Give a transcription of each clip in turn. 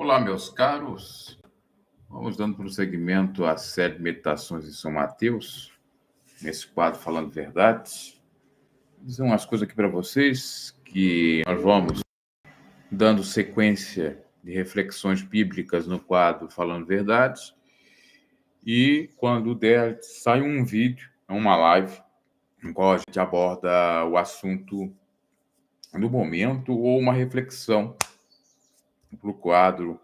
Olá, meus caros. Vamos dando prosseguimento à série de meditações em São Mateus, nesse quadro Falando Verdade. Vou dizer umas coisas aqui para vocês, que nós vamos dando sequência de reflexões bíblicas no quadro Falando Verdade. E quando der, sai um vídeo, uma live, em qual a gente aborda o assunto do momento ou uma reflexão para o quadro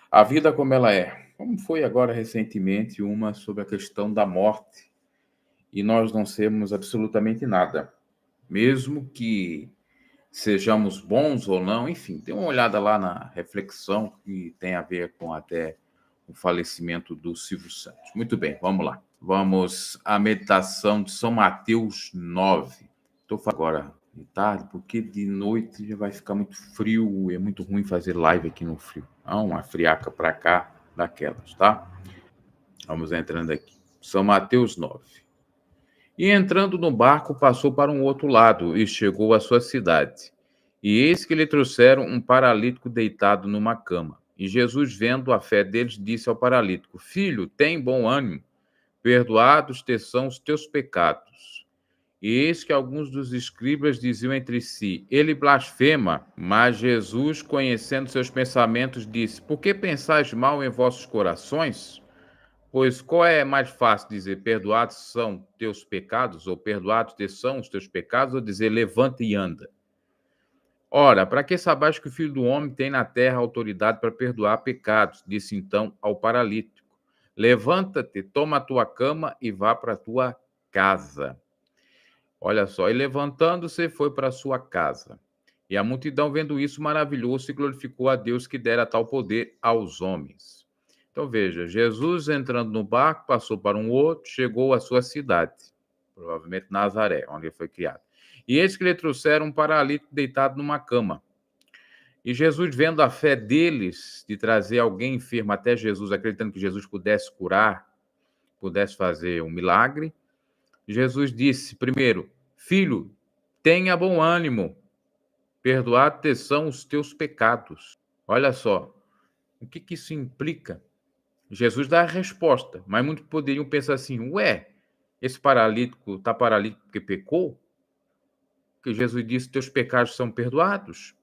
A Vida Como Ela É. Como foi agora recentemente uma sobre a questão da morte e nós não sermos absolutamente nada, mesmo que sejamos bons ou não, enfim, dê uma olhada lá na reflexão que tem a ver com até o falecimento do Silvio Santos. Muito bem, vamos lá. Vamos à meditação de São Mateus 9. Estou falando agora de tarde, porque de noite já vai ficar muito frio e é muito ruim fazer live aqui no frio. Uma friaca para cá, daquelas, tá? Vamos entrando aqui. São Mateus 9. E entrando no barco, passou para um outro lado e chegou à sua cidade. E eis que lhe trouxeram um paralítico deitado numa cama. E Jesus, vendo a fé deles, disse ao paralítico: Filho, tem bom ânimo, perdoados te são os teus pecados. E eis que alguns dos escribas diziam entre si: Ele blasfema. Mas Jesus, conhecendo seus pensamentos, disse: Por que pensais mal em vossos corações? Pois qual é mais fácil dizer, perdoados são teus pecados, ou perdoados te são os teus pecados, ou dizer, levanta e anda? Ora, para que sabais que o Filho do Homem tem na terra autoridade para perdoar pecados? Disse então ao paralítico: Levanta-te, toma a tua cama e vá para a tua casa. Olha só, e levantando-se, foi para a sua casa. E a multidão, vendo isso, maravilhou-se e glorificou a Deus que dera tal poder aos homens. Então veja, Jesus entrando no barco, passou para um outro, chegou à sua cidade, provavelmente Nazaré, onde ele foi criado. E eis que lhe trouxeram um paralítico deitado numa cama. E Jesus, vendo a fé deles de trazer alguém enfermo até Jesus, acreditando que Jesus pudesse curar, pudesse fazer um milagre, Jesus disse, primeiro, Filho, tenha bom ânimo, perdoados são os teus pecados. Olha só, o que isso implica? Jesus dá a resposta, mas muitos poderiam pensar assim, ué, esse paralítico está paralítico porque pecou? Porque Jesus disse, teus pecados são perdoados.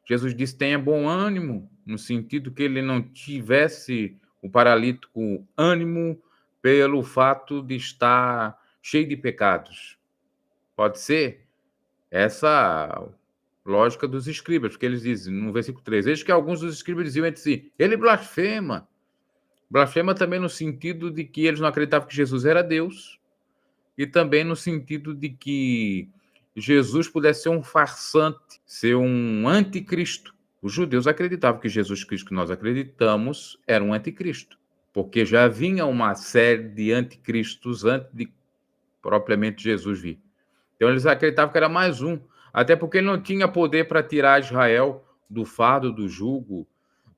Jesus disse, tenha bom ânimo, no sentido que ele não tivesse o paralítico ânimo pelo fato de estar cheio de pecados. Pode ser essa lógica dos escribas, porque eles dizem, no versículo 3, eis que alguns dos escribas diziam entre si, ele blasfema. Blasfema também no sentido de que eles não acreditavam que Jesus era Deus e também no sentido de que Jesus pudesse ser um farsante, ser um anticristo. Os judeus acreditavam que Jesus Cristo que nós acreditamos era um anticristo, porque já vinha uma série de anticristos antes de propriamente Jesus vir. Então eles acreditavam que era mais um, até porque ele não tinha poder para tirar Israel do fardo, do jugo,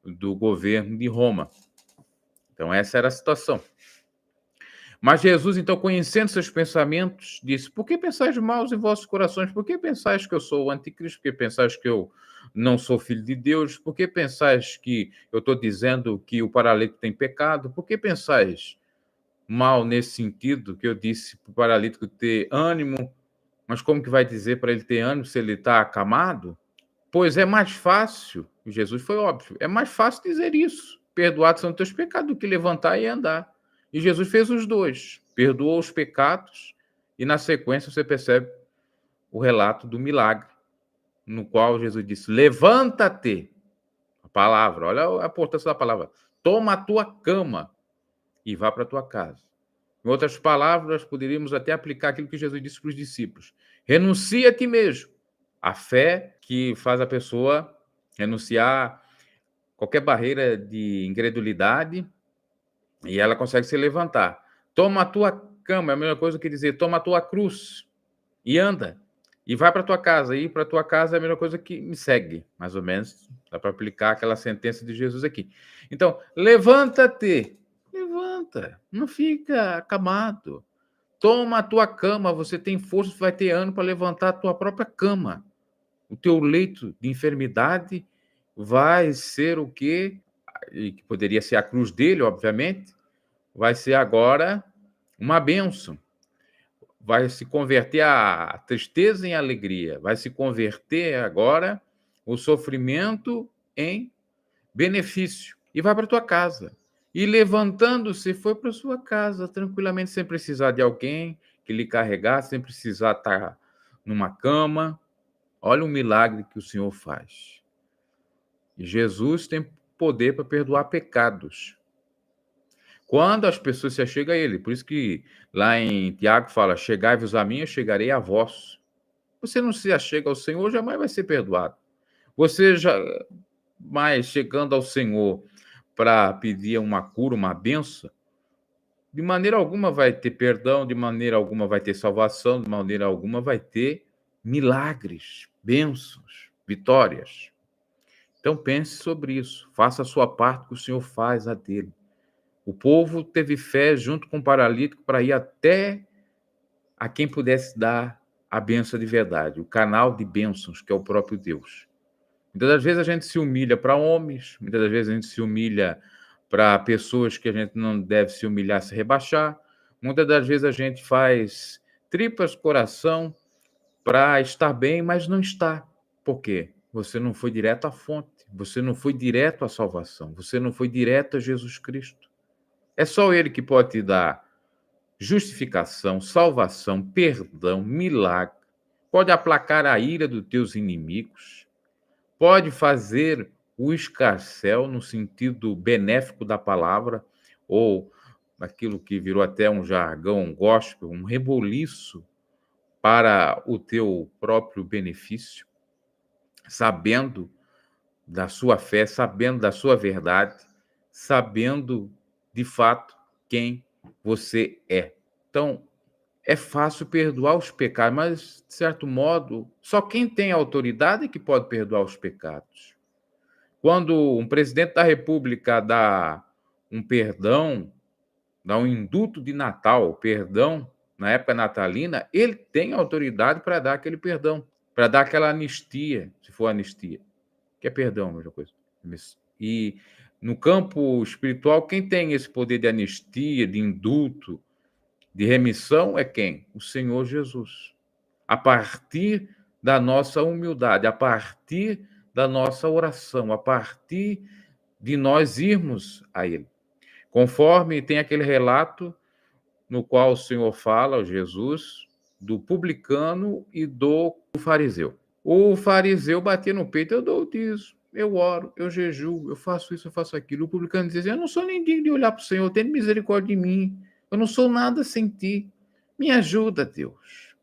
do governo de Roma. Então essa era a situação. Mas Jesus, então, conhecendo seus pensamentos, disse, por que pensais maus em vossos corações? Por que pensais que eu sou o anticristo? Por que pensais que eu não sou filho de Deus? Por que pensais que eu estou dizendo que o paralítico tem pecado? Por que pensais mal nesse sentido que eu disse para o paralítico ter ânimo? Mas como que vai dizer para ele ter ânimo se ele está acamado? Pois é mais fácil, Jesus foi óbvio, é mais fácil dizer isso, perdoados são teus pecados, do que levantar e andar. E Jesus fez os dois, perdoou os pecados e na sequência você percebe o relato do milagre, no qual Jesus disse, levanta-te, a palavra, olha a importância da palavra, toma a tua cama e vá para a tua casa. Em outras palavras, poderíamos até aplicar aquilo que Jesus disse para os discípulos, renuncia a ti mesmo. A fé que faz a pessoa renunciar qualquer barreira de incredulidade e ela consegue se levantar. Toma a tua cama, é a mesma coisa que dizer, toma a tua cruz e anda. E vai para a tua casa. Ir para a tua casa é a mesma coisa que me segue, mais ou menos. Dá para aplicar aquela sentença de Jesus aqui. Então, levanta-te. Levanta. Não fica acamado. Toma a tua cama. Você tem força, vai ter ânimo para levantar a tua própria cama. O teu leito de enfermidade vai ser o quê? E que poderia ser a cruz dele, obviamente, vai ser agora uma bênção. Vai se converter a tristeza em alegria, vai se converter agora o sofrimento em benefício, e vai para tua casa. E levantando-se, foi para sua casa, tranquilamente, sem precisar de alguém que lhe carregasse, sem precisar estar numa cama. Olha o milagre que o Senhor faz. E Jesus tem poder para perdoar pecados. Quando as pessoas se achegam a Ele, por isso que lá em Tiago fala, chegai-vos a mim, eu chegarei a vós. Você não se achega ao Senhor, jamais vai ser perdoado. Você jamais chegando ao Senhor para pedir uma cura, uma benção, de maneira alguma vai ter perdão, de maneira alguma vai ter salvação, de maneira alguma vai ter milagres, bênçãos, vitórias. Então pense sobre isso, faça a sua parte que o Senhor faz a dele. O povo teve fé junto com o paralítico para ir até a quem pudesse dar a bênção de verdade, o canal de bênçãos, que é o próprio Deus. Muitas das vezes a gente se humilha para homens, muitas das vezes a gente se humilha para pessoas que a gente não deve se humilhar, se rebaixar. Muitas das vezes a gente faz tripas coração para estar bem, mas não está. Por quê? Você não foi direto à fonte, você não foi direto à salvação, você não foi direto a Jesus Cristo. É só Ele que pode te dar justificação, salvação, perdão, milagre. Pode aplacar a ira dos teus inimigos. Pode fazer o escarcéu no sentido benéfico da palavra, ou aquilo que virou até um jargão, um gospel, um reboliço para o teu próprio benefício, sabendo da sua fé, sabendo da sua verdade, sabendo de fato quem você é. Então, é fácil perdoar os pecados, mas, de certo modo, só quem tem autoridade é que pode perdoar os pecados. Quando um presidente da República dá um perdão, dá um indulto de Natal, perdão, na época natalina, ele tem autoridade para dar aquele perdão, para dar aquela anistia, se for anistia, que é perdão, a mesma coisa. E no campo espiritual, quem tem esse poder de anistia, de indulto, de remissão é quem? O Senhor Jesus. A partir da nossa humildade, a partir da nossa oração, a partir de nós irmos a Ele. Conforme tem aquele relato no qual o Senhor fala, o Jesus, do publicano e do fariseu. O fariseu batia no peito, eu dou o dízimo, eu oro, eu jejuo, eu faço isso, eu faço aquilo. O publicano dizia, eu não sou nem digno de olhar para o Senhor, tenha misericórdia de mim, eu não sou nada sem ti, me ajuda, Deus.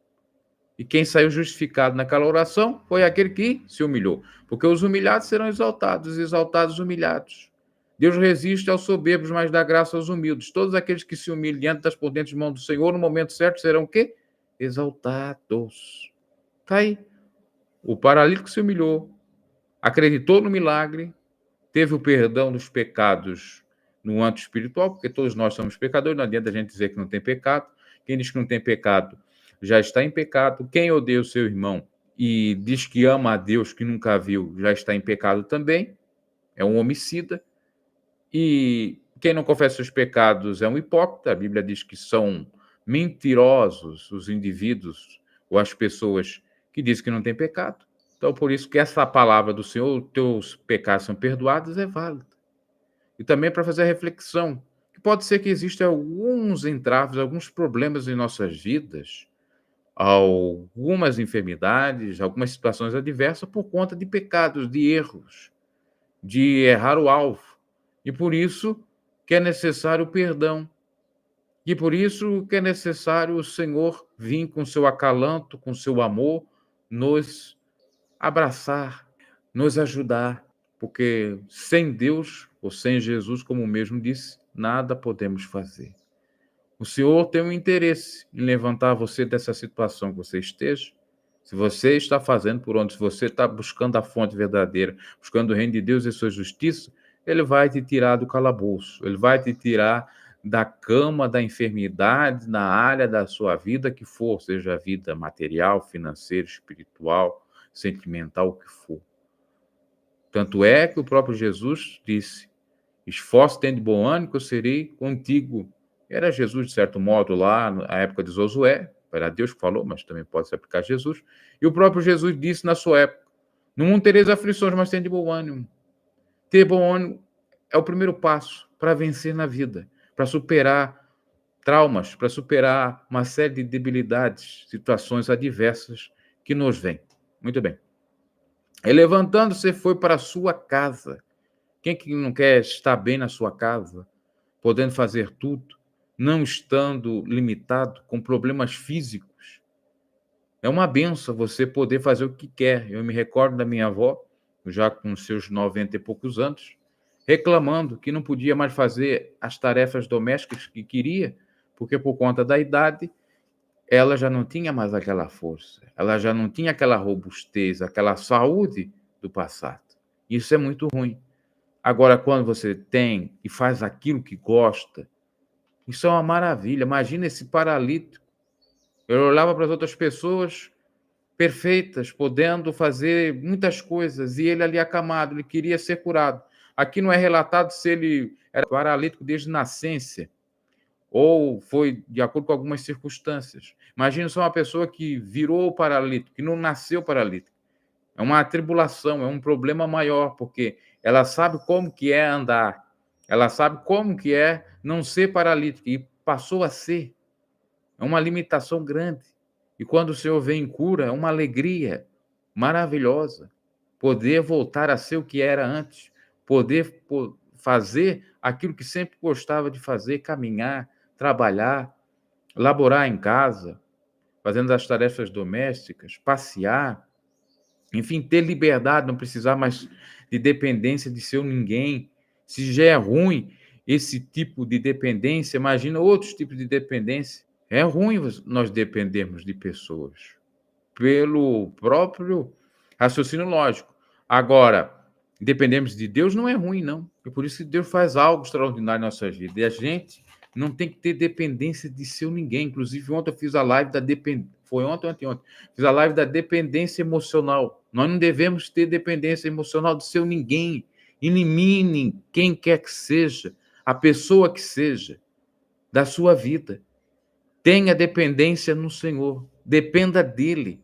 E quem saiu justificado naquela oração foi aquele que se humilhou, porque os humilhados serão exaltados, os exaltados humilhados. Deus resiste aos soberbos, mas dá graça aos humildes. Todos aqueles que se humilham diante das potentes mãos do Senhor, no momento certo, serão o quê? Exaltados. Está aí. O paralítico se humilhou, acreditou no milagre, teve o perdão dos pecados no âmbito espiritual, porque todos nós somos pecadores, não adianta a gente dizer que não tem pecado. Quem diz que não tem pecado já está em pecado. Quem odeia o seu irmão e diz que ama a Deus que nunca viu, já está em pecado também, é um homicida. E quem não confessa os pecados é um hipócrita. A Bíblia diz que são mentirosos os indivíduos ou as pessoas que dizem que não tem pecado. Então, por isso que essa palavra do Senhor, teus pecados são perdoados, é válida. E também para fazer a reflexão, que pode ser que existam alguns entraves, alguns problemas em nossas vidas, algumas enfermidades, algumas situações adversas por conta de pecados, de erros, de errar o alvo. E por isso que é necessário o perdão. E por isso que é necessário o Senhor vir com seu acalanto, com seu amor, nos abraçar, nos ajudar, porque sem Deus ou sem Jesus, como o mesmo disse, nada podemos fazer. O Senhor tem um interesse em levantar você dessa situação que você esteja. Se você está fazendo por onde, se você está buscando a fonte verdadeira, buscando o reino de Deus e sua justiça, Ele vai te tirar do calabouço, Ele vai te tirar da cama da enfermidade na área da sua vida que for, seja a vida material, financeira, espiritual, sentimental, o que for. Tanto é que o próprio Jesus disse: esforço-te de bom ânimo, que eu serei contigo. Era Jesus, de certo modo, lá na época de Josué, era Deus que falou, mas também pode se aplicar a Jesus. E o próprio Jesus disse na sua época: no mundo tereis aflições, mas tem de bom ânimo. Ter bom ânimo é o primeiro passo para vencer na vida, para superar traumas, para superar uma série de debilidades, situações adversas que nos vêm. Muito bem. E levantando-se, foi para a sua casa. Quem que não quer estar bem na sua casa, podendo fazer tudo, não estando limitado, com problemas físicos? É uma benção você poder fazer o que quer. Eu me recordo da minha avó, já com seus 90 e poucos anos, reclamando que não podia mais fazer as tarefas domésticas que queria, porque por conta da idade, ela já não tinha mais aquela força, ela já não tinha aquela robustez, aquela saúde do passado. Isso é muito ruim. Agora, quando você tem e faz aquilo que gosta, isso é uma maravilha. Imagina esse paralítico. Eu olhava para as outras pessoas perfeitas, podendo fazer muitas coisas, e ele ali acamado, ele queria ser curado. Aqui não é relatado se ele era paralítico desde nascença, ou foi de acordo com algumas circunstâncias. Imagina só uma pessoa que virou paralítico, que não nasceu paralítico. É uma atribulação, é um problema maior, porque ela sabe como que é andar, ela sabe como que é não ser paralítica, e passou a ser. É uma limitação grande. E quando o Senhor vem em cura, é uma alegria maravilhosa. Poder voltar a ser o que era antes, poder fazer aquilo que sempre gostava de fazer, caminhar, trabalhar, laborar em casa, fazendo as tarefas domésticas, passear, enfim, ter liberdade, não precisar mais de dependência de seu ninguém. Se já é ruim esse tipo de dependência, imagina outros tipos de dependência. É ruim nós dependermos de pessoas, pelo próprio raciocínio lógico. Agora, dependermos de Deus não é ruim, não. É por isso que Deus faz algo extraordinário em nossas vidas. E a gente não tem que ter dependência de seu ninguém. Inclusive, ontem eu fiz a live da dependência. Foi ontem, anteontem. Fiz a live da dependência emocional. Nós não devemos ter dependência emocional de seu ninguém. Elimine quem quer que seja, a pessoa que seja, da sua vida. Tenha dependência no Senhor. Dependa dele.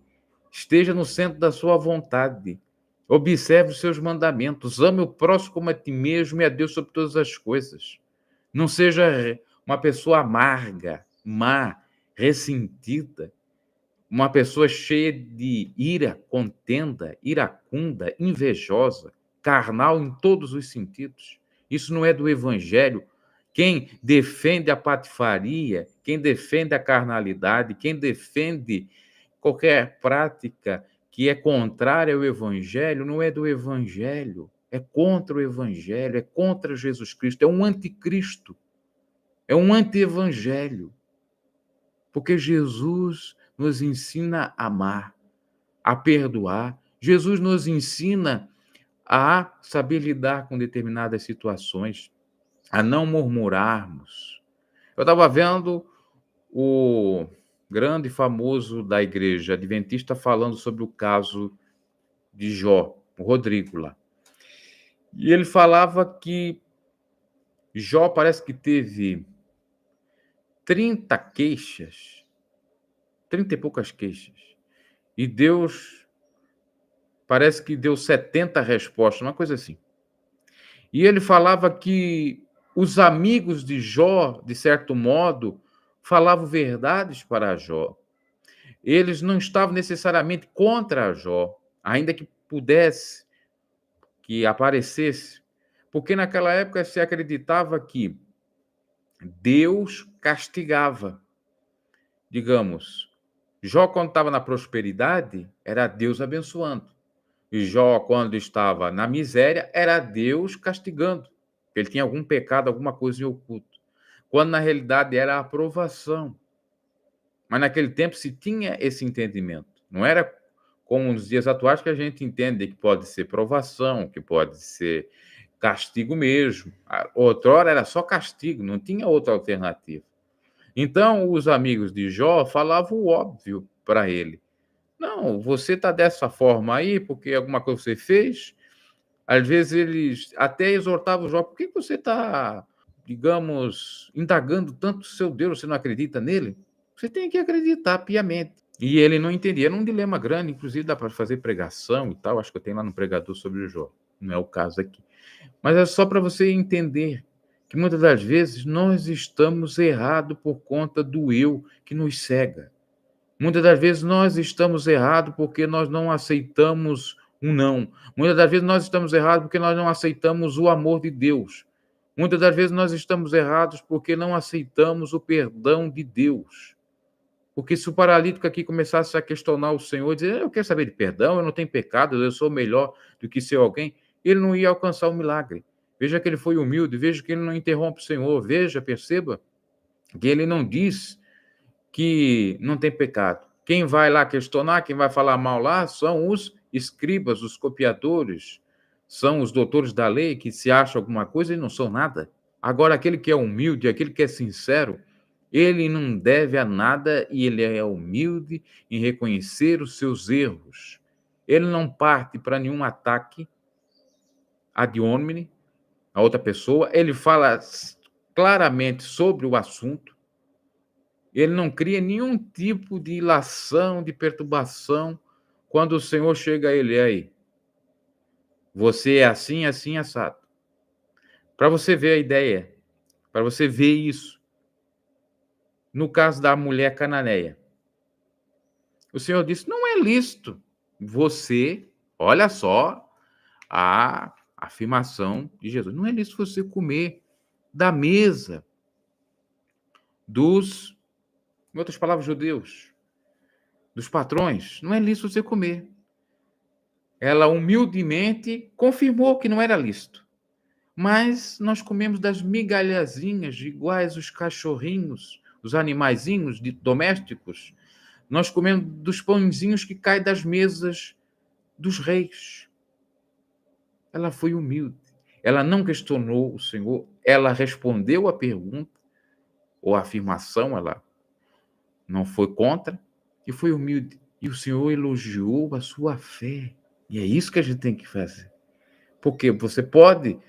Esteja no centro da sua vontade. Observe os seus mandamentos. Ame o próximo como a ti mesmo e a Deus sobre todas as coisas. Não seja uma pessoa amarga, má, ressentida, uma pessoa cheia de ira, contenda, iracunda, invejosa, carnal em todos os sentidos. Isso não é do evangelho. Quem defende a patifaria, quem defende a carnalidade, quem defende qualquer prática que é contrária ao evangelho, não é do evangelho, é contra o evangelho, é contra Jesus Cristo, é um anticristo, é um anti-evangelho. Porque Jesus nos ensina a amar, a perdoar. Jesus nos ensina a saber lidar com determinadas situações, a não murmurarmos. Eu estava vendo o grande e famoso da igreja adventista falando sobre o caso de Jó, o Rodrigo lá. E ele falava que Jó parece que teve 30 queixas, 30 e poucas queixas. E Deus parece que deu 70 respostas, uma coisa assim. E ele falava que os amigos de Jó, de certo modo, falavam verdades para Jó. Eles não estavam necessariamente contra Jó, ainda que pudesse, que aparecesse, porque naquela época se acreditava que Deus castigava. Digamos, Jó, quando estava na prosperidade, era Deus abençoando. E Jó, quando estava na miséria, era Deus castigando. Ele tinha algum pecado, alguma coisa em oculto. Quando, na realidade, era a aprovação. Mas naquele tempo se tinha esse entendimento. Não era como nos dias atuais que a gente entende que pode ser provação, que pode ser castigo mesmo. Outrora era só castigo, não tinha outra alternativa. Então, os amigos de Jó falavam o óbvio para ele. Não, você está dessa forma aí porque alguma coisa você fez, Às vezes eles até exortavam Jó: por que você está, digamos, indagando tanto o seu Deus, você não acredita nele? Você tem que acreditar piamente. E ele não entendia, era um dilema grande, inclusive dá para fazer pregação e tal, acho que eu tenho lá no pregador sobre o Jó, não é o caso aqui. Mas é só para você entender que muitas das vezes nós estamos errados por conta do eu que nos cega. Muitas das vezes nós estamos errados porque nós não aceitamos um não. Muitas das vezes nós estamos errados porque nós não aceitamos o amor de Deus. Muitas das vezes nós estamos errados porque não aceitamos o perdão de Deus. Porque se o paralítico aqui começasse a questionar o Senhor, dizer, eu quero saber de perdão, eu não tenho pecado, eu sou melhor do que ser alguém, ele não ia alcançar o milagre. Veja que ele foi humilde, veja que ele não interrompe o Senhor, veja, perceba que ele não diz que não tem pecado. Quem vai lá questionar, quem vai falar mal lá, são os escribas, os copiadores, são os doutores da lei que se acham alguma coisa e não são nada. Agora, aquele que é humilde, aquele que é sincero, ele não deve a nada e ele é humilde em reconhecer os seus erros. Ele não parte para nenhum ataque ad hominem, a outra pessoa, ele fala claramente sobre o assunto, ele não cria nenhum tipo de ilação, de perturbação, quando o Senhor chega a ele, aí, você é assim, assim, assado. Para você ver a ideia, para você ver isso. No caso da mulher cananeia, o Senhor disse, não é lícito você, olha só a afirmação de Jesus, não é lícito você comer da mesa dos, em outras palavras, judeus, dos patrões, não é lícito você comer. Ela humildemente confirmou que não era lícito. Mas nós comemos das migalhazinhas, iguais os cachorrinhos, os animaizinhos domésticos. Nós comemos dos pãezinhos que caem das mesas dos reis. Ela foi humilde. Ela não questionou o Senhor. Ela respondeu a pergunta ou a afirmação. Ela não foi contra e foi humilde. E o Senhor elogiou a sua fé. E é isso que a gente tem que fazer. Porque você pode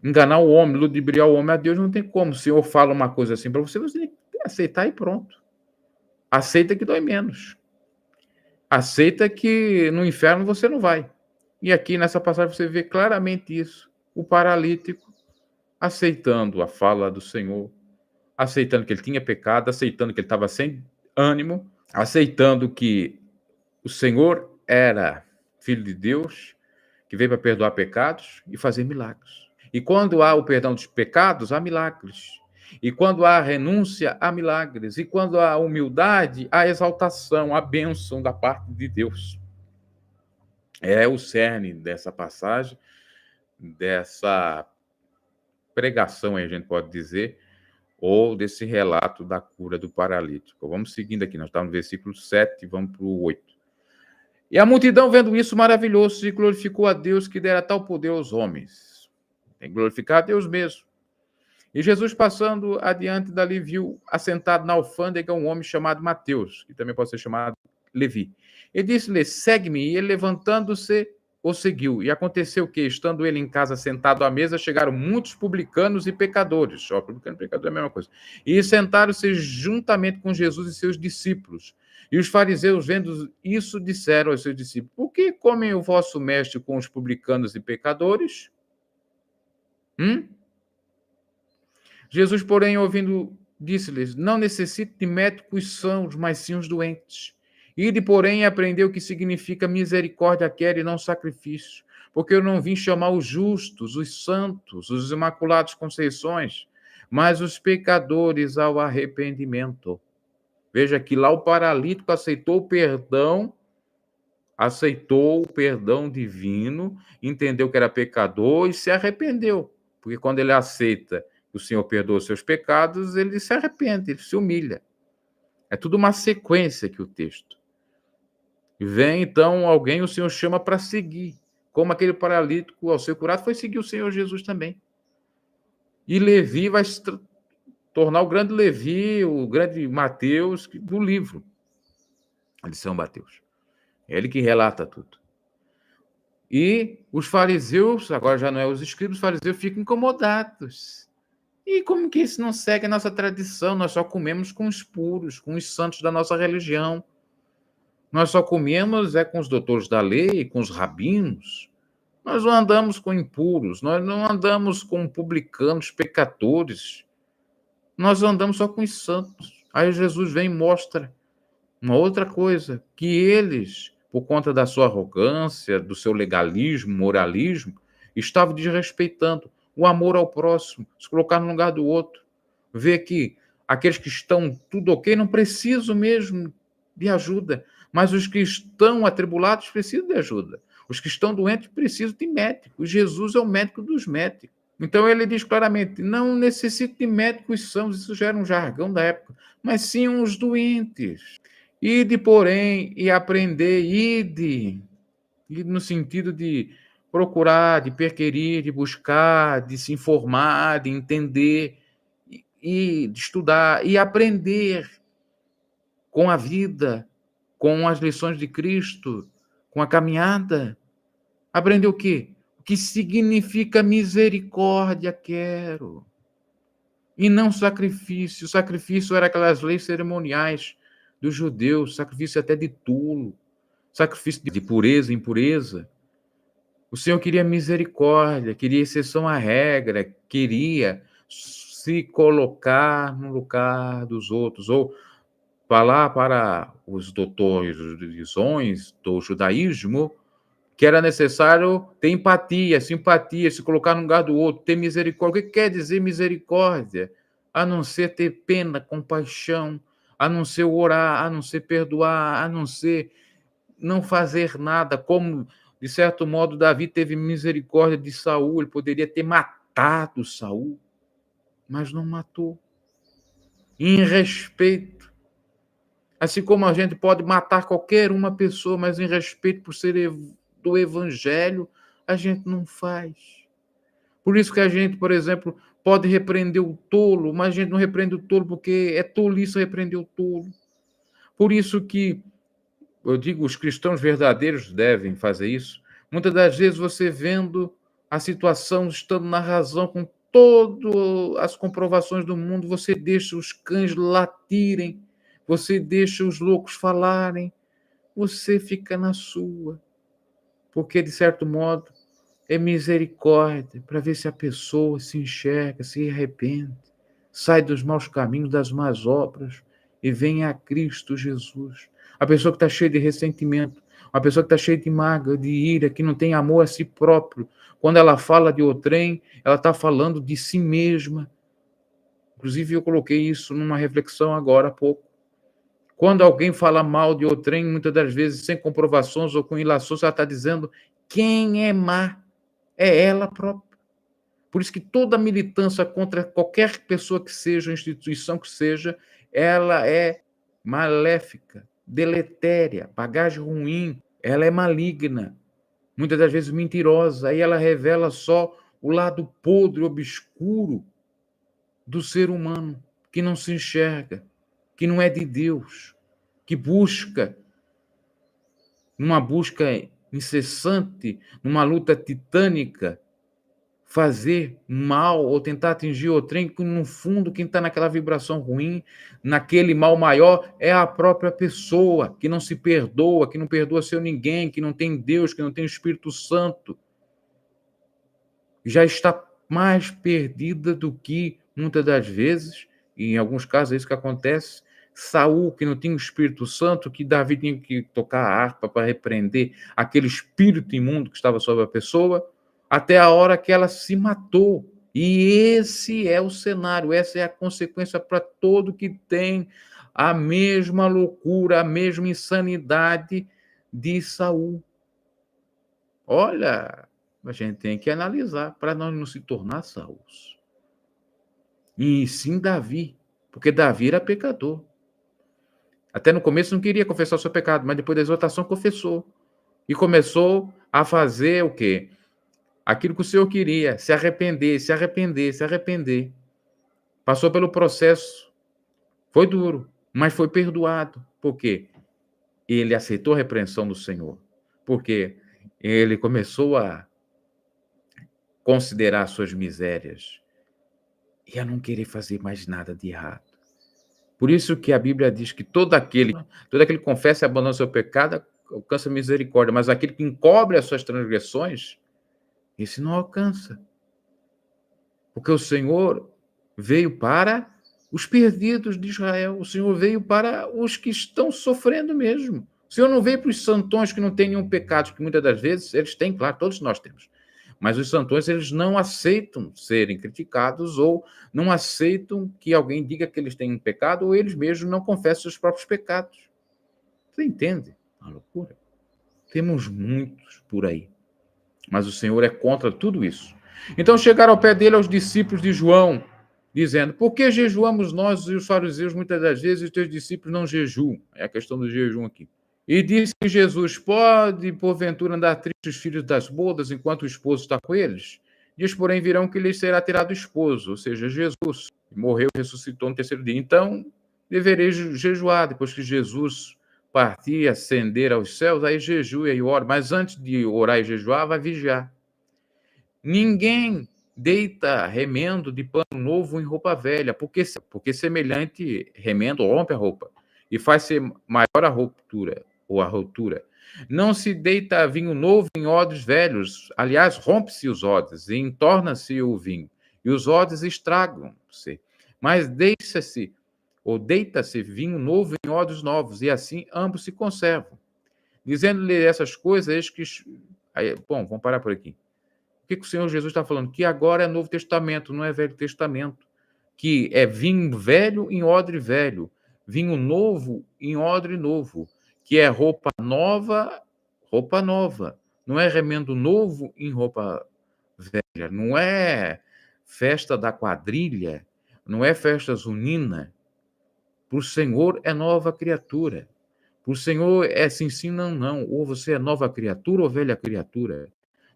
enganar o homem, ludibriar o homem a Deus, não tem como. O Senhor fala uma coisa assim para você, você tem que aceitar e pronto. Aceita que dói menos. Aceita que no inferno você não vai. E aqui nessa passagem você vê claramente isso. O paralítico aceitando a fala do Senhor, aceitando que ele tinha pecado, aceitando que ele estava sem ânimo, aceitando que o Senhor era filho de Deus, que veio para perdoar pecados e fazer milagres. E quando há o perdão dos pecados, há milagres. E quando há renúncia, há milagres. E quando há humildade, há exaltação, há bênção da parte de Deus. É o cerne dessa passagem, dessa pregação, a gente pode dizer, ou desse relato da cura do paralítico. Vamos seguindo aqui, nós estamos no versículo 7, vamos para o 8. E a multidão, vendo isso, maravilhou-se e glorificou a Deus que dera tal poder aos homens. Tem que glorificar a Deus mesmo. E Jesus, passando adiante dali, viu assentado na alfândega um homem chamado Mateus, que também pode ser chamado Levi. E disse-lhe, segue-me. E ele, levantando-se, o seguiu. E aconteceu que, estando ele em casa sentado à mesa, chegaram muitos publicanos e pecadores. Publicano e pecador é a mesma coisa. E sentaram-se juntamente com Jesus e seus discípulos. E os fariseus, vendo isso, disseram aos seus discípulos, por que comem o vosso mestre com os publicanos e pecadores? Jesus, porém, ouvindo, disse-lhes, não necessito de médicos sãos, mas sim os doentes. Ide, porém, aprendeu o que significa misericórdia quer e não sacrifício, porque eu não vim chamar os justos, os santos, os imaculados conceições, mas os pecadores ao arrependimento. Veja que lá o paralítico aceitou o perdão divino, entendeu que era pecador e se arrependeu. Porque quando ele aceita que o Senhor perdoa os seus pecados, ele se arrepende, ele se humilha. É tudo uma sequência aqui o texto. E vem, então, alguém, o Senhor chama para seguir. Como aquele paralítico, ao ser curado, foi seguir o Senhor Jesus também. E Levi vai se tornar o grande Levi, o grande Mateus do livro de São Mateus. É ele que relata tudo. E os fariseus, agora já não é os escribas, os fariseus ficam incomodados. E como que isso não segue a nossa tradição? Nós só comemos com os puros, com os santos da nossa religião. Nós só comemos com os doutores da lei, com os rabinos. Nós não andamos com impuros, nós não andamos com publicanos, pecadores. Nós andamos só com os santos. Aí Jesus vem e mostra uma outra coisa, que eles, por conta da sua arrogância, do seu legalismo, moralismo, estavam desrespeitando o amor ao próximo, se colocar no lugar do outro. Ver que aqueles que estão tudo ok não precisam mesmo de ajuda, mas os que estão atribulados precisam de ajuda. Os que estão doentes precisam de médico. Jesus é o médico dos médicos. Então ele diz claramente, não necessita de médicos sãos, isso já era um jargão da época, mas sim os doentes. Ide, porém, e aprender, ide no sentido de procurar, de perquerir, de buscar, de se informar, de entender, e de estudar, e aprender com a vida, com as lições de Cristo, com a caminhada. Aprender o quê? O que significa misericórdia, quero. E não sacrifício. O sacrifício era aquelas leis cerimoniais dos judeus, sacrifício até de tolo, sacrifício de pureza, impureza. O Senhor queria misericórdia, queria exceção à regra, queria se colocar no lugar dos outros, ou falar para os doutores do judaísmo que era necessário ter empatia, simpatia, se colocar no lugar do outro, ter misericórdia. O que quer dizer misericórdia? A não ser ter pena, compaixão, a não ser orar, a não ser perdoar, a não ser não fazer nada, como, de certo modo, Davi teve misericórdia de Saul, ele poderia ter matado Saul, mas não matou. Em respeito. Assim como a gente pode matar qualquer uma pessoa, mas em respeito por ser do evangelho, a gente não faz. Por isso que a gente, por exemplo, pode repreender o tolo, mas a gente não repreende o tolo porque é tolice repreender o tolo. Por isso que, eu digo, os cristãos verdadeiros devem fazer isso. Muitas das vezes você vendo a situação, estando na razão, com todas as comprovações do mundo, você deixa os cães latirem, você deixa os loucos falarem, você fica na sua. Porque, de certo modo, é misericórdia para ver se a pessoa se enxerga, se arrepende, sai dos maus caminhos, das más obras e vem a Cristo Jesus. A pessoa que está cheia de ressentimento, a pessoa que está cheia de mágoa, de ira, que não tem amor a si próprio, quando ela fala de outrem, ela está falando de si mesma. Inclusive, eu coloquei isso numa reflexão agora há pouco. Quando alguém fala mal de outrem, muitas das vezes sem comprovações ou com ilações, ela está dizendo quem é má é ela própria. Por isso que toda militância contra qualquer pessoa que seja, instituição que seja, ela é maléfica, deletéria, bagagem ruim, ela é maligna, muitas das vezes mentirosa, aí ela revela só o lado podre, obscuro do ser humano, que não se enxerga, que não é de Deus, que busca, numa busca incessante, numa luta titânica, fazer mal ou tentar atingir outrem, que no fundo quem está naquela vibração ruim, naquele mal maior, é a própria pessoa, que não se perdoa, que não perdoa seu ninguém, que não tem Deus, que não tem o Espírito Santo. Já está mais perdida do que, muitas das vezes, e em alguns casos é isso que acontece, Saul, que não tinha o Espírito Santo, que Davi tinha que tocar a harpa para repreender aquele espírito imundo que estava sobre a pessoa, até a hora que ela se matou. E esse é o cenário, essa é a consequência para todo que tem a mesma loucura, a mesma insanidade de Saul. Olha, a gente tem que analisar para nós não se tornar Saul. E sim Davi, porque Davi era pecador. Até no começo não queria confessar o seu pecado, mas depois da exortação confessou. E começou a fazer o quê? Aquilo que o Senhor queria, se arrepender, se arrepender, se arrepender. Passou pelo processo, foi duro, mas foi perdoado. Por quê? Ele aceitou a repreensão do Senhor. Por quê? ele começou a considerar suas misérias e a não querer fazer mais nada de errado. Por isso que a Bíblia diz que todo aquele que confessa e abandona o seu pecado alcança misericórdia, mas aquele que encobre as suas transgressões, esse não alcança. Porque o Senhor veio para os perdidos de Israel, o Senhor veio para os que estão sofrendo mesmo. O Senhor não veio para os santões que não têm nenhum pecado, que muitas das vezes eles têm, claro, todos nós temos. Mas os santões, eles não aceitam serem criticados ou não aceitam que alguém diga que eles têm um pecado ou eles mesmos não confessam os próprios pecados. Você entende? Uma loucura. Temos muitos por aí. Mas o Senhor é contra tudo isso. Então chegaram ao pé dele aos discípulos de João, dizendo: por que jejuamos nós e os fariseus muitas das vezes e os teus discípulos não jejuam? É a questão do jejum aqui. E disse que Jesus pode, porventura, andar triste os filhos das bodas enquanto o esposo está com eles? Diz, porém, virão que lhes será tirado o esposo, ou seja, Jesus, morreu e ressuscitou no terceiro dia. Então, devereis jejuar, depois que Jesus partir e ascender aos céus, aí jejue e ore. Mas antes de orar e jejuar, vai vigiar. Ninguém deita remendo de pano novo em roupa velha, porque semelhante remendo rompe a roupa e faz ser maior a ruptura ou a rotura. Não se deita vinho novo em odres velhos, aliás, rompe-se os odres e entorna-se o vinho, e os odres estragam-se. Mas deita-se vinho novo em odres novos, e assim ambos se conservam. Dizendo-lhe essas coisas, eis que... Bom, vamos parar por aqui. O que o Senhor Jesus está falando? Que agora é Novo Testamento, não é Velho Testamento. Que é vinho velho em odre velho, vinho novo em odre novo, que é roupa nova. Não é remendo novo em roupa velha, não é festa da quadrilha, não é festa junina. Para o Senhor é nova criatura. Para o Senhor é sim, sim, não, não. Ou você é nova criatura ou velha criatura.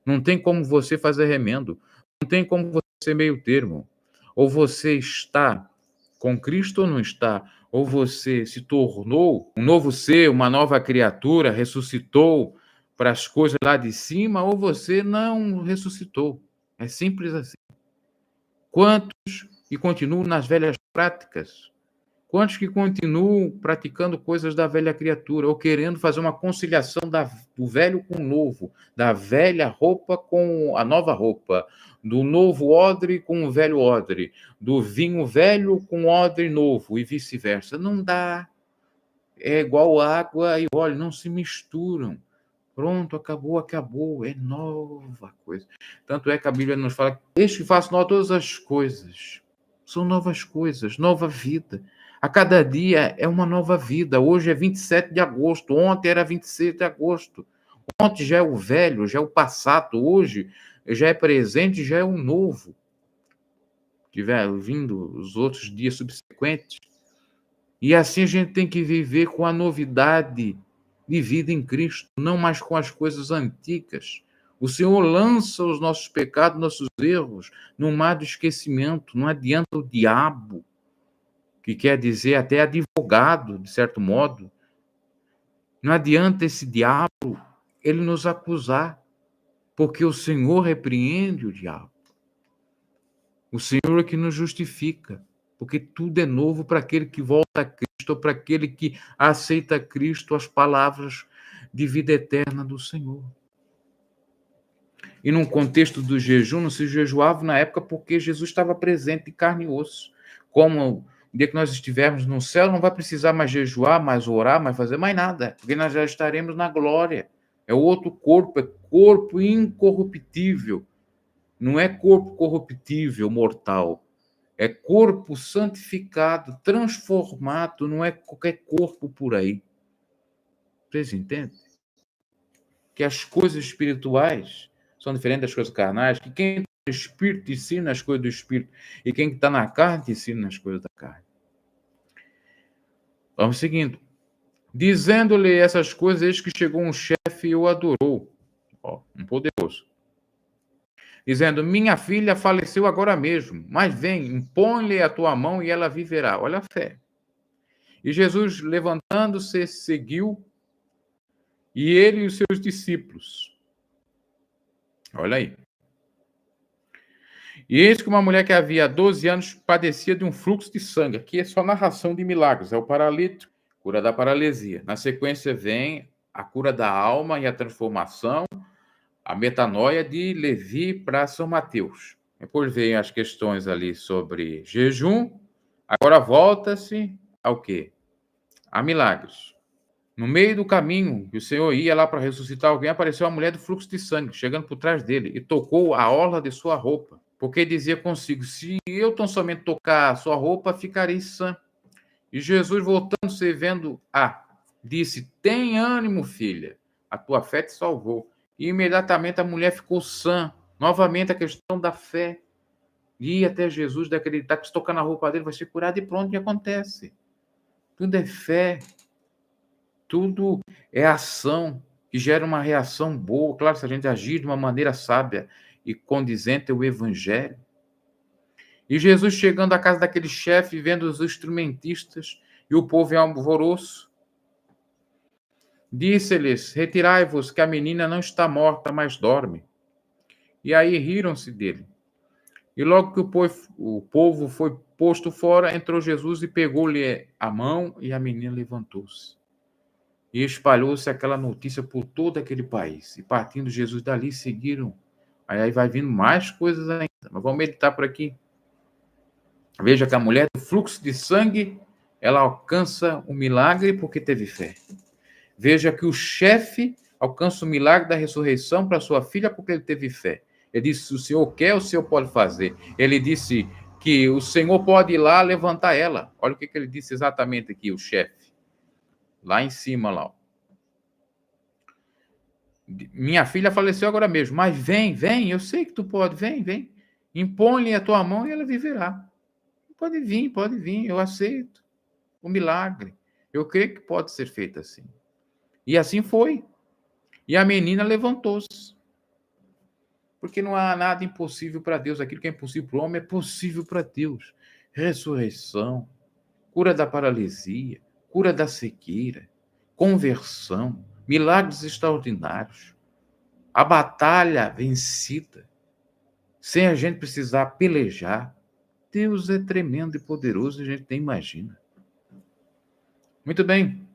Não tem como você fazer remendo. Não tem como você ser meio termo. Ou você está com Cristo ou não está. Ou você se tornou um novo ser, uma nova criatura, ressuscitou para as coisas lá de cima, ou você não ressuscitou. É simples assim. Quantos que continuam nas velhas práticas? Quantos que continuam praticando coisas da velha criatura, ou querendo fazer uma conciliação do velho com o novo, da velha roupa com a nova roupa, do novo odre com o velho odre, do vinho velho com o odre novo, e vice-versa. Não dá. É igual água e óleo, não se misturam. Pronto, acabou, é nova coisa. Tanto é que a Bíblia nos fala: eis que faço nova todas as coisas. São novas coisas, nova vida. A cada dia é uma nova vida. Hoje é 27 de agosto, ontem era 26 de agosto. Ontem já é o velho, já é o passado, hoje já é presente, já é o novo. Tiver vindo os outros dias subsequentes. E assim a gente tem que viver com a novidade de vida em Cristo, não mais com as coisas antigas. O Senhor lança os nossos pecados, nossos erros, no mar do esquecimento. Não adianta o diabo, que quer dizer até advogado, de certo modo. Não adianta esse diabo ele nos acusar, porque o Senhor repreende o diabo. O Senhor é que nos justifica, porque tudo é novo para aquele que volta a Cristo, para aquele que aceita a Cristo, as palavras de vida eterna do Senhor. E num contexto do jejum, não se jejuava na época porque Jesus estava presente em carne e osso. Como o dia que nós estivermos no céu, não vai precisar mais jejuar, mais orar, mais fazer mais nada, porque nós já estaremos na glória. É outro corpo, é corpo incorruptível. Não é corpo corruptível, mortal. É corpo santificado, transformado, não é qualquer corpo por aí. Vocês entendem? Que as coisas espirituais são diferentes das coisas carnais, que quem está no espírito ensina as coisas do espírito, e quem está na carne ensina as coisas da carne. Vamos seguindo. Dizendo-lhe essas coisas, eis que chegou um chefe e o adorou. Um poderoso. Dizendo: minha filha faleceu agora mesmo, mas vem, impõe-lhe a tua mão e ela viverá. Olha a fé. E Jesus, levantando-se, seguiu, e ele e os seus discípulos. Olha aí. E eis que uma mulher que havia 12 anos padecia de um fluxo de sangue. Aqui é só narração de milagres. É o paralítico, cura da paralisia. Na sequência vem a cura da alma e a transformação, a metanoia de Levi para São Mateus. Depois vem as questões ali sobre jejum. Agora volta-se ao quê? A milagres. No meio do caminho, que o Senhor ia lá para ressuscitar alguém, apareceu uma mulher do fluxo de sangue, chegando por trás dele, e tocou a orla de sua roupa, porque dizia consigo, se eu tão somente tocar a sua roupa, ficarei sã. E Jesus, voltando-se e vendo, disse, tem ânimo, filha, a tua fé te salvou. E imediatamente a mulher ficou sã. Novamente a questão da fé. Ir até Jesus, de acreditar que se tocar na roupa dele vai ser curado, e pronto, o que acontece? Tudo é fé. Tudo é ação que gera uma reação boa. Claro, se a gente agir de uma maneira sábia e condizente ao Evangelho. E Jesus chegando à casa daquele chefe, vendo os instrumentistas e o povo em alvoroço, disse-lhes, retirai-vos, que a menina não está morta, mas dorme. E aí riram-se dele. E logo que o povo foi posto fora, entrou Jesus e pegou-lhe a mão, e a menina levantou-se. E espalhou-se aquela notícia por todo aquele país. E partindo Jesus dali, seguiram. Aí vai vindo mais coisas ainda. Mas vamos meditar por aqui. Veja que a mulher do fluxo de sangue, ela alcança o milagre porque teve fé. Veja que o chefe alcança o milagre da ressurreição para sua filha porque ele teve fé. Ele disse, se o Senhor quer, o Senhor pode fazer. Ele disse que o Senhor pode ir lá levantar ela. Olha o que ele disse exatamente aqui, o chefe. Lá em cima, lá. Minha filha faleceu agora mesmo, mas vem, eu sei que tu pode, vem. Impõe-lhe a tua mão e ela viverá. Pode vir, eu aceito o milagre. Eu creio que pode ser feito assim. E assim foi. E a menina levantou-se. Porque não há nada impossível para Deus. Aquilo que é impossível para o homem é possível para Deus. Ressurreição, cura da paralisia, cura da cegueira, conversão, milagres extraordinários. A batalha vencida, sem a gente precisar pelejar. Deus é tremendo e poderoso, a gente nem imagina. Muito bem.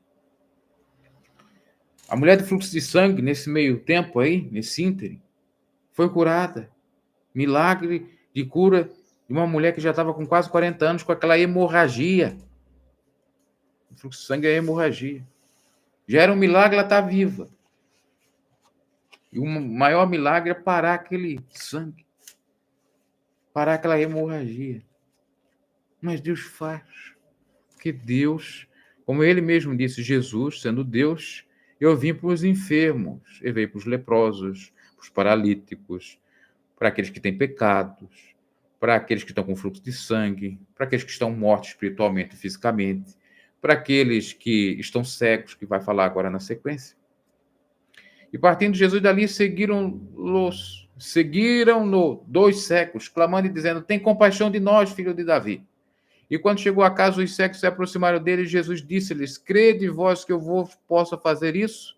A mulher do fluxo de sangue, nesse meio tempo aí, nesse ínterim, foi curada. Milagre de cura de uma mulher que já estava com quase 40 anos com aquela hemorragia. O fluxo de sangue é hemorragia. Já era um milagre, ela está viva. E o maior milagre é parar aquele sangue. Parar aquela hemorragia. Mas Deus faz. Porque Deus, como ele mesmo disse, Jesus, sendo Deus, eu vim para os enfermos. Eu veio para os leprosos, para os paralíticos, para aqueles que têm pecados, para aqueles que estão com fluxo de sangue, para aqueles que estão mortos espiritualmente e fisicamente, para aqueles que estão cegos, que vai falar agora na sequência. E partindo de Jesus dali, seguiram-no 2 cegos, clamando e dizendo, tem compaixão de nós, filho de Davi. E quando chegou a casa, os cegos se aproximaram dele, e Jesus disse-lhes, crede vós que eu possa fazer isso?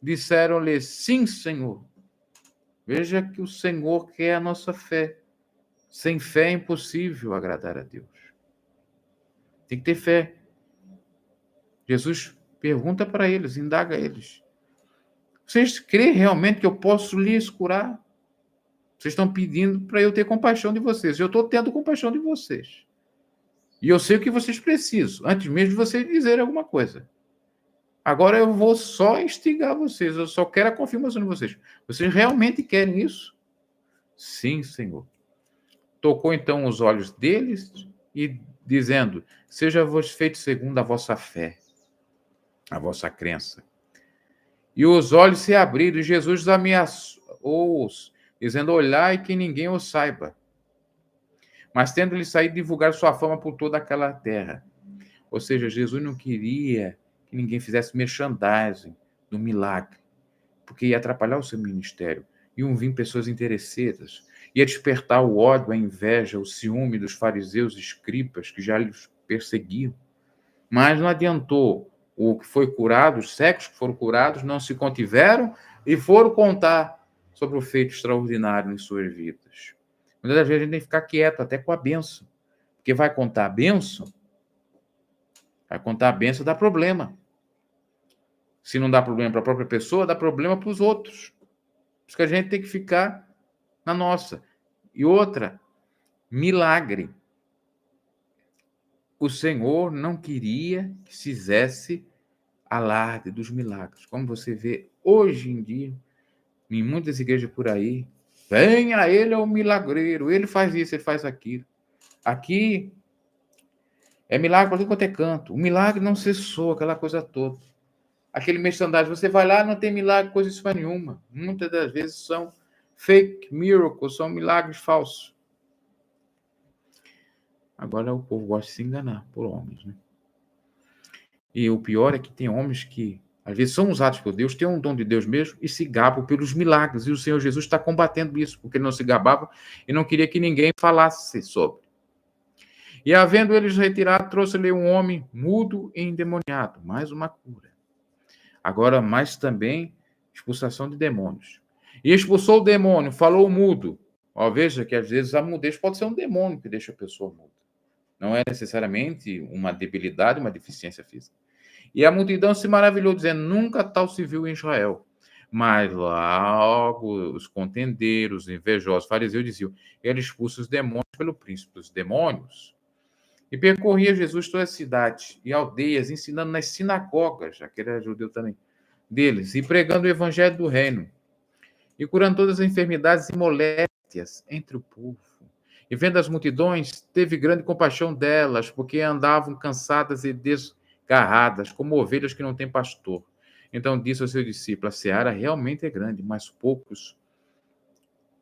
Disseram-lhe, sim, Senhor. Veja que o Senhor quer a nossa fé. Sem fé é impossível agradar a Deus. Tem que ter fé. Jesus pergunta para eles, indaga eles. Vocês creem realmente que eu posso lhes curar? Vocês estão pedindo para eu ter compaixão de vocês. Eu estou tendo compaixão de vocês. E eu sei o que vocês precisam, antes mesmo de vocês dizerem alguma coisa. Agora eu vou só instigar vocês, eu só quero a confirmação de vocês. Vocês realmente querem isso? Sim, Senhor. Tocou então os olhos deles e dizendo, seja-vos feito segundo a vossa fé, a vossa crença. E os olhos se abriram e Jesus ameaçou-os, dizendo, olhai que ninguém o saiba. Mas tendo-lhe saído, divulgar sua fama por toda aquela terra. Ou seja, Jesus não queria que ninguém fizesse merchandising do milagre, porque ia atrapalhar o seu ministério. Iam vir pessoas interesseiras, ia despertar o ódio, a inveja, o ciúme dos fariseus e escribas que já lhes perseguiam. Mas não adiantou. O que foi curado, os cegos que foram curados, não se contiveram e foram contar sobre o feito extraordinário em suas vidas. Muitas das vezes a gente tem que ficar quieto, até com a bênção. Porque vai contar a bênção dá problema. Se não dá problema para a própria pessoa, dá problema para os outros. Por isso que a gente tem que ficar na nossa. E outra, milagre. O Senhor não queria que se fizesse alarde dos milagres. Como você vê hoje em dia, em muitas igrejas por aí, venha, ele é um milagreiro, ele faz isso, ele faz aquilo. Aqui é milagre para tudo quanto é canto. O milagre não cessou, aquela coisa toda. Aquele merchandising, você vai lá, não tem milagre, coisa nenhuma. Muitas das vezes são fake miracles, são milagres falsos. Agora o povo gosta de se enganar por homens, né? E o pior é que tem homens que, às vezes, são usados por Deus, têm um dom de Deus mesmo e se gabam pelos milagres. E o Senhor Jesus está combatendo isso, porque ele não se gabava e não queria que ninguém falasse sobre. E, havendo eles retirado, trouxe-lhe um homem mudo e endemoniado. Mais uma cura. Agora, mais também, expulsação de demônios. E expulsou o demônio, falou mudo. Ó, veja que, às vezes, a mudez pode ser um demônio que deixa a pessoa muda. Não é necessariamente uma debilidade, uma deficiência física. E a multidão se maravilhou, dizendo, nunca tal se viu em Israel. Mas logo os contendeiros, os invejosos, fariseus diziam, ele expulsa os demônios pelo príncipe dos demônios. E percorria Jesus toda a cidade e aldeias, ensinando nas sinagogas, aquele era judeu também, deles, e pregando o evangelho do reino, e curando todas as enfermidades e moléstias entre o povo. E vendo as multidões, teve grande compaixão delas, porque andavam cansadas e desgarradas, como ovelhas que não têm pastor. Então disse ao seu discípulo, a seara realmente é grande, mas poucos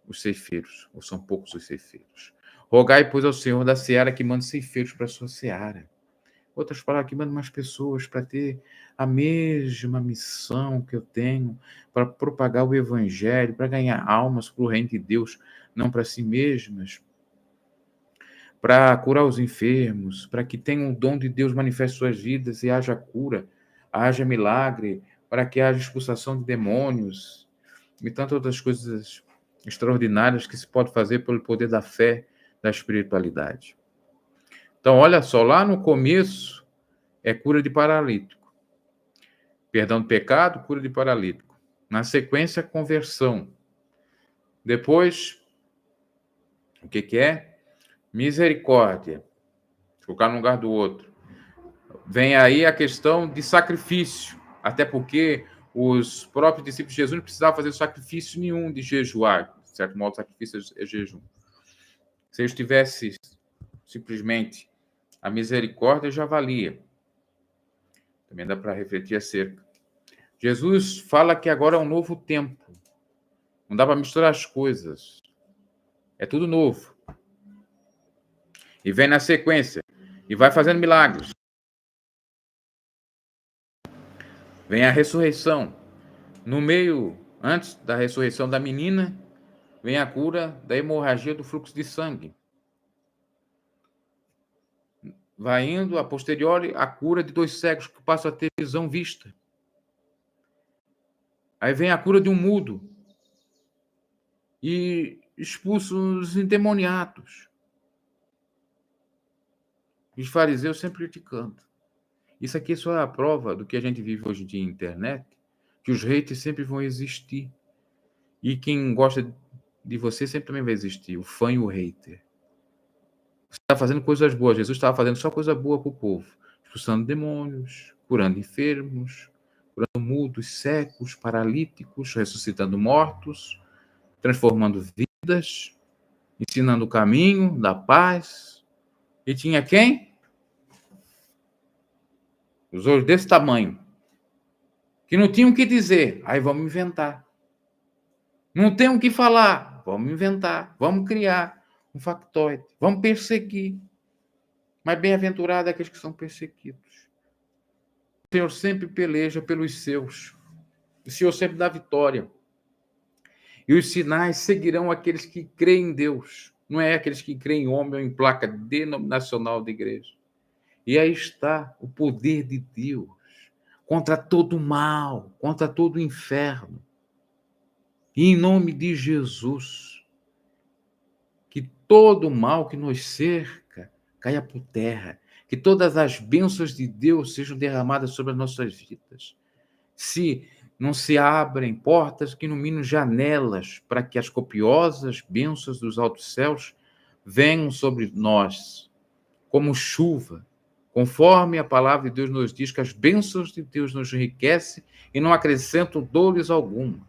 os ceifeiros, ou são poucos os ceifeiros. Rogai, pois, ao Senhor da seara que mande ceifeiros para a sua seara. Outras palavras, que manda mais pessoas para ter a mesma missão que eu tenho, para propagar o evangelho, para ganhar almas para o reino de Deus, não para si mesmas, para curar os enfermos, para que tenham o dom de Deus manifeste suas vidas e haja cura, haja milagre, para que haja expulsação de demônios e tantas outras coisas extraordinárias que se pode fazer pelo poder da fé, da espiritualidade. Então, olha só, lá no começo é cura de paralítico. Perdão do pecado, cura de paralítico. Na sequência, conversão. Depois, o que é? Misericórdia. Colocar no lugar do outro. Vem aí a questão de sacrifício. Até porque os próprios discípulos de Jesus não precisavam fazer sacrifício nenhum de jejuar. De certo modo, sacrifício é jejum. Se eles tivessem simplesmente a misericórdia, já valia. Também dá para refletir acerca. Jesus fala que agora é um novo tempo. Não dá para misturar as coisas. É tudo novo. E vem na sequência. E vai fazendo milagres. Vem a ressurreição. No meio, antes da ressurreição da menina, vem a cura da hemorragia do fluxo de sangue. Vai indo, a posteriori, a cura de 2 cegos que passam a ter visão vista. Aí vem a cura de um mudo. E expulsa os endemoniados. Os fariseus sempre criticando. Isso aqui só é a prova do que a gente vive hoje em dia na internet, que os haters sempre vão existir. E quem gosta de você sempre também vai existir, o fã e o hater. Você está fazendo coisas boas, Jesus estava fazendo só coisa boa para o povo, expulsando demônios, curando enfermos, curando mudos, cegos, paralíticos, ressuscitando mortos, transformando vidas, ensinando o caminho da paz. E tinha quem? Os olhos desse tamanho, que não tinham o que dizer, aí vamos inventar. Não tem o que falar, vamos inventar, vamos criar um factoide, vamos perseguir. Mas bem-aventurado é aqueles que são perseguidos. O Senhor sempre peleja pelos seus. O Senhor sempre dá vitória. E os sinais seguirão aqueles que creem em Deus. Não é aqueles que creem em homem ou em placa denominacional de igreja. E aí está o poder de Deus contra todo o mal, contra todo o inferno. E em nome de Jesus, que todo o mal que nos cerca caia por terra, que todas as bênçãos de Deus sejam derramadas sobre as nossas vidas. Se não se abrem portas, que iluminem janelas, para que as copiosas bênçãos dos altos céus venham sobre nós, como chuva, conforme a palavra de Deus nos diz, que as bênçãos de Deus nos enriquecem e não acrescentam dores alguma.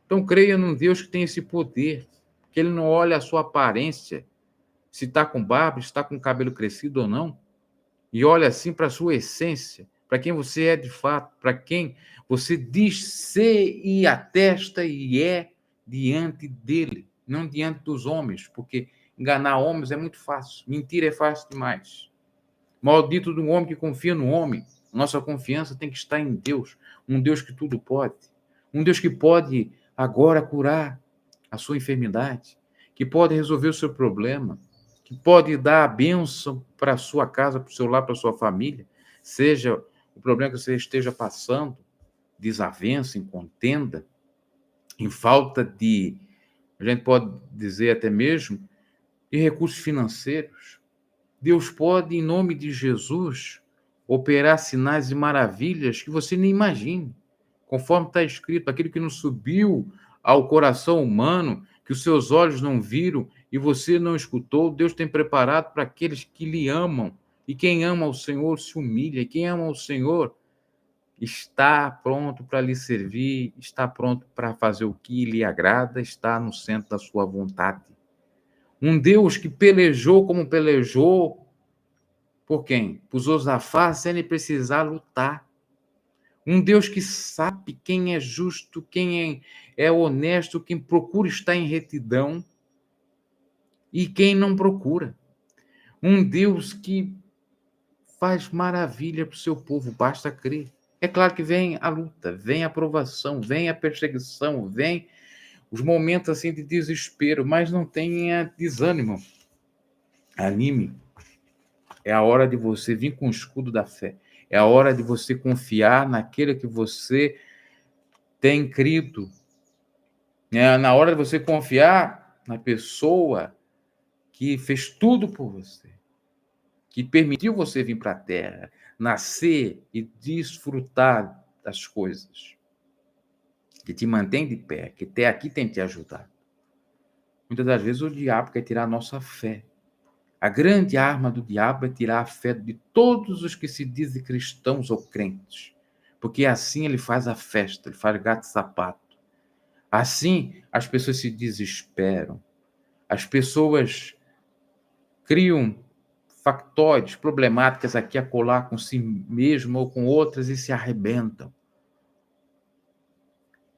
Então creia num Deus que tem esse poder, que ele não olha a sua aparência, se está com barba, se está com cabelo crescido ou não, e olha assim para a sua essência, para quem você é de fato, para quem você diz ser e atesta e é diante dele, não diante dos homens, porque enganar homens é muito fácil, mentir é fácil demais. Maldito do homem que confia no homem. Nossa confiança tem que estar em Deus, um Deus que tudo pode, um Deus que pode agora curar a sua enfermidade, que pode resolver o seu problema, que pode dar a bênção para a sua casa, para o seu lar, para a sua família, seja o problema que você esteja passando, desavença, em contenda, em falta de, a gente pode dizer até mesmo, de recursos financeiros. Deus pode, em nome de Jesus, operar sinais e maravilhas que você nem imagine. Conforme está escrito, aquilo que não subiu ao coração humano, que os seus olhos não viram e você não escutou, Deus tem preparado para aqueles que lhe amam. E quem ama o Senhor se humilha. E quem ama o Senhor está pronto para lhe servir, está pronto para fazer o que lhe agrada, está no centro da sua vontade. Um Deus que pelejou como pelejou. Por quem? Por Josafá, sem ele precisar lutar. Um Deus que sabe quem é justo, quem é honesto, quem procura estar em retidão e quem não procura. Um Deus que faz maravilha para o seu povo, basta crer. É claro que vem a luta, vem a provação, vem a perseguição, vem os momentos assim de desespero, mas não tenha desânimo. Anime. É a hora de você vir com o escudo da fé. É a hora de você confiar naquele que você tem crido. É na hora de você confiar na pessoa que fez tudo por você, que permitiu você vir para a Terra, nascer e desfrutar das coisas, que te mantém de pé, que até aqui tem te ajudado. Muitas das vezes o diabo quer tirar a nossa fé. A grande arma do diabo é tirar a fé de todos os que se dizem cristãos ou crentes, porque assim ele faz a festa, ele faz gato e sapato. Assim as pessoas se desesperam, as pessoas criam factóides, problemáticas aqui a colar com si mesmo ou com outras e se arrebentam.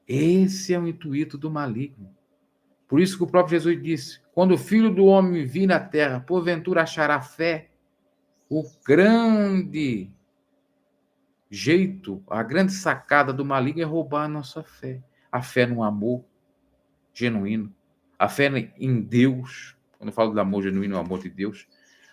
Esse é o intuito do maligno. Por isso que o próprio Jesus disse, quando o Filho do Homem vir na terra, porventura achará fé. O grande jeito, a grande sacada do maligno é roubar a nossa fé. A fé no amor genuíno, a fé em Deus, quando eu falo do amor genuíno, o amor de Deus,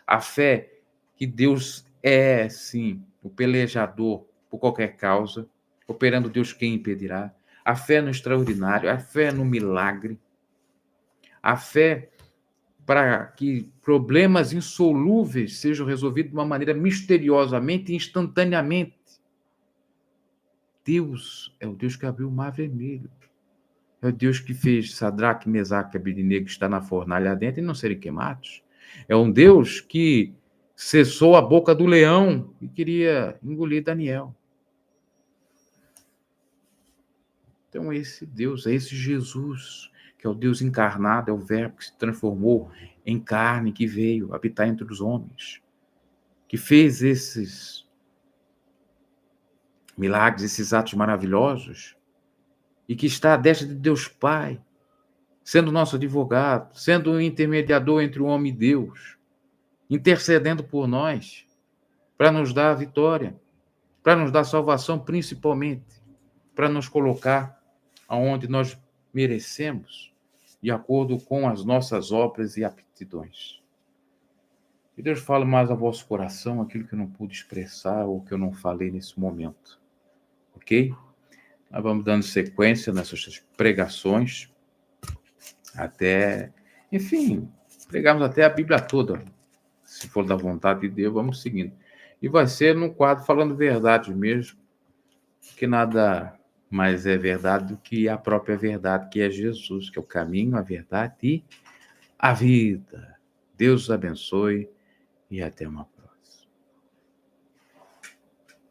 a fé que Deus é, sim, o pelejador por qualquer causa, operando Deus quem impedirá, a fé no extraordinário, a fé no milagre, a fé para que problemas insolúveis sejam resolvidos de uma maneira misteriosamente e instantaneamente. Deus é o Deus que abriu o mar vermelho. É o Deus que fez Sadraque, Mesaque e Abednego estar na fornalha dentro e não serem queimados. É um Deus que cessou a boca do leão e queria engolir Daniel. Então esse Deus, é esse Jesus, que é o Deus encarnado, é o verbo que se transformou em carne, que veio habitar entre os homens, que fez esses milagres, esses atos maravilhosos, e que está à destra de Deus Pai, sendo nosso advogado, sendo o intermediador entre o homem e Deus, intercedendo por nós, para nos dar a vitória, para nos dar salvação, principalmente, para nos colocar aonde nós merecemos, de acordo com as nossas obras e aptidões. Que Deus fale mais ao vosso coração aquilo que eu não pude expressar ou que eu não falei nesse momento, ok? Nós vamos dando sequência nessas pregações até, enfim, pregamos até a Bíblia toda. Se for da vontade de Deus, vamos seguindo. E vai ser num quadro falando verdade mesmo, que nada mais é verdade do que a própria verdade, que é Jesus, que é o caminho, a verdade e a vida. Deus os abençoe e até uma próxima.